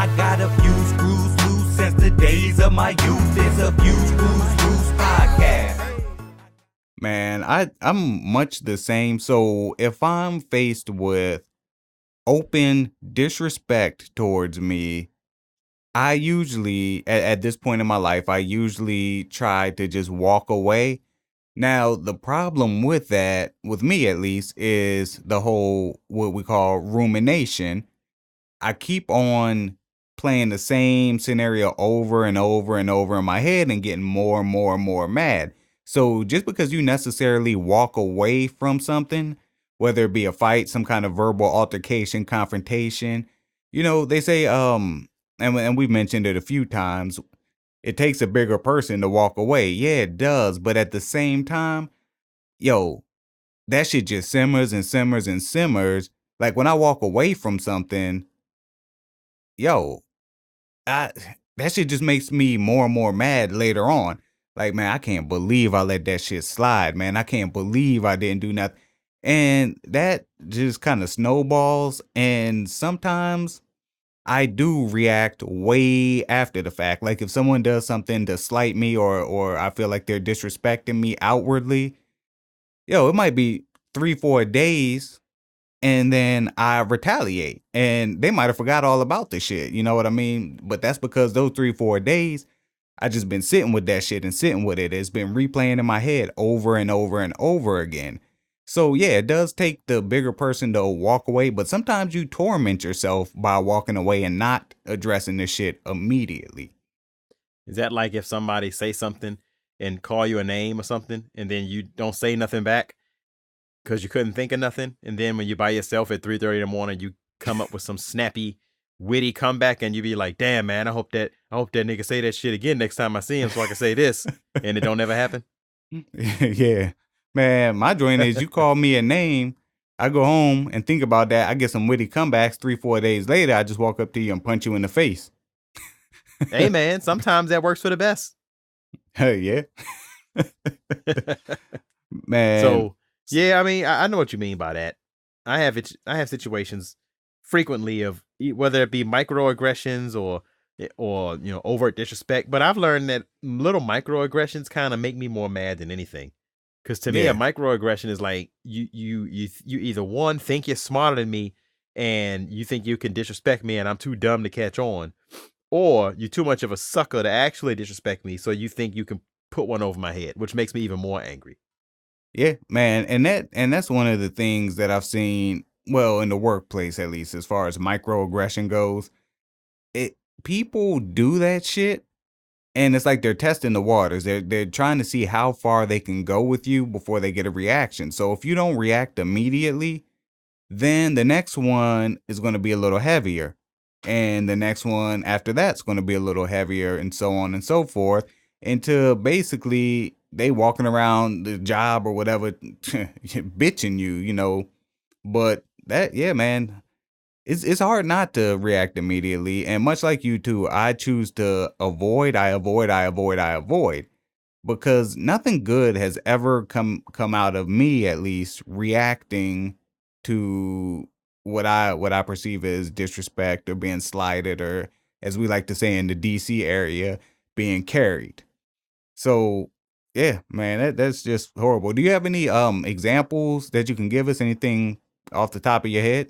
I got a few screws loose since the days of my youth. It's a Few Screws Loose podcast. Man, I'm much the same. So if I'm faced with open disrespect towards me, I usually, at this point in my life, I usually try to just walk away. Now, the problem with that, with me at least, is the whole what we call rumination. I keep on playing the same scenario over and over and over in my head and getting more and more and more mad. So just because you necessarily walk away from something, whether it be a fight, some kind of verbal altercation, confrontation, they say, and we've mentioned it a few times, it takes a bigger person to walk away. Yeah, it does. But at the same time, yo, that shit just simmers and simmers and simmers. Like when I walk away from something, yo, I that shit just makes me more and more mad later on. Like, man, I can't believe I let that shit slide, man. I can't believe I didn't do nothing. And that just kind of snowballs. And sometimes I do react way after the fact. Like if someone does something to slight me or I feel like they're disrespecting me outwardly, yo, it might be 3, 4 days and then I retaliate. And they might have forgot all about the shit. You know what I mean? But that's because those 3, 4 days, I just been sitting with that shit and sitting with it. It's been replaying in my head over and over and over again. So yeah, it does take the bigger person to walk away, but sometimes you torment yourself by walking away and not addressing this shit immediately. Is that like if somebody say something and call you a name or something, and then you don't say nothing back because you couldn't think of nothing, and then when you by yourself at 3:30 in the morning, you come up with some snappy, witty comeback, and you be like, "Damn, man, I hope that nigga say that shit again next time I see him, so I can say this," and it don't ever happen. Yeah, man, my joint is you call me a name, I go home and think about that. I get some witty comebacks 3, 4 days later. I just walk up to you and punch you in the face. Hey, man, sometimes that works for the best. Hey, yeah. Man. So, yeah, I mean, I know what you mean by that. I have situations frequently of whether it be microaggressions or overt disrespect, but I've learned that little microaggressions kind of make me more mad than anything. Because to me, a microaggression is like you either one think you're smarter than me and you think you can disrespect me and I'm too dumb to catch on, or you're too much of a sucker to actually disrespect me, so you think you can put one over my head, which makes me even more angry. Yeah, man, and that's one of the things that I've seen, well, in the workplace at least, as far as microaggression goes. People do that shit, and it's like they're testing the waters. They're trying to see how far they can go with you before they get a reaction. So if you don't react immediately, then the next one is going to be a little heavier, and the next one after that's going to be a little heavier, and so on and so forth, until basically they walking around the job or whatever bitching you. But that, yeah, man, it's hard not to react immediately. And much like you too, I choose to avoid, I avoid, because nothing good has ever come out of me, at least, reacting to what I perceive as disrespect or being slighted, or as we like to say in the DC area, being carried. So yeah, man, that's just horrible. Do you have any examples that you can give us? Anything off the top of your head?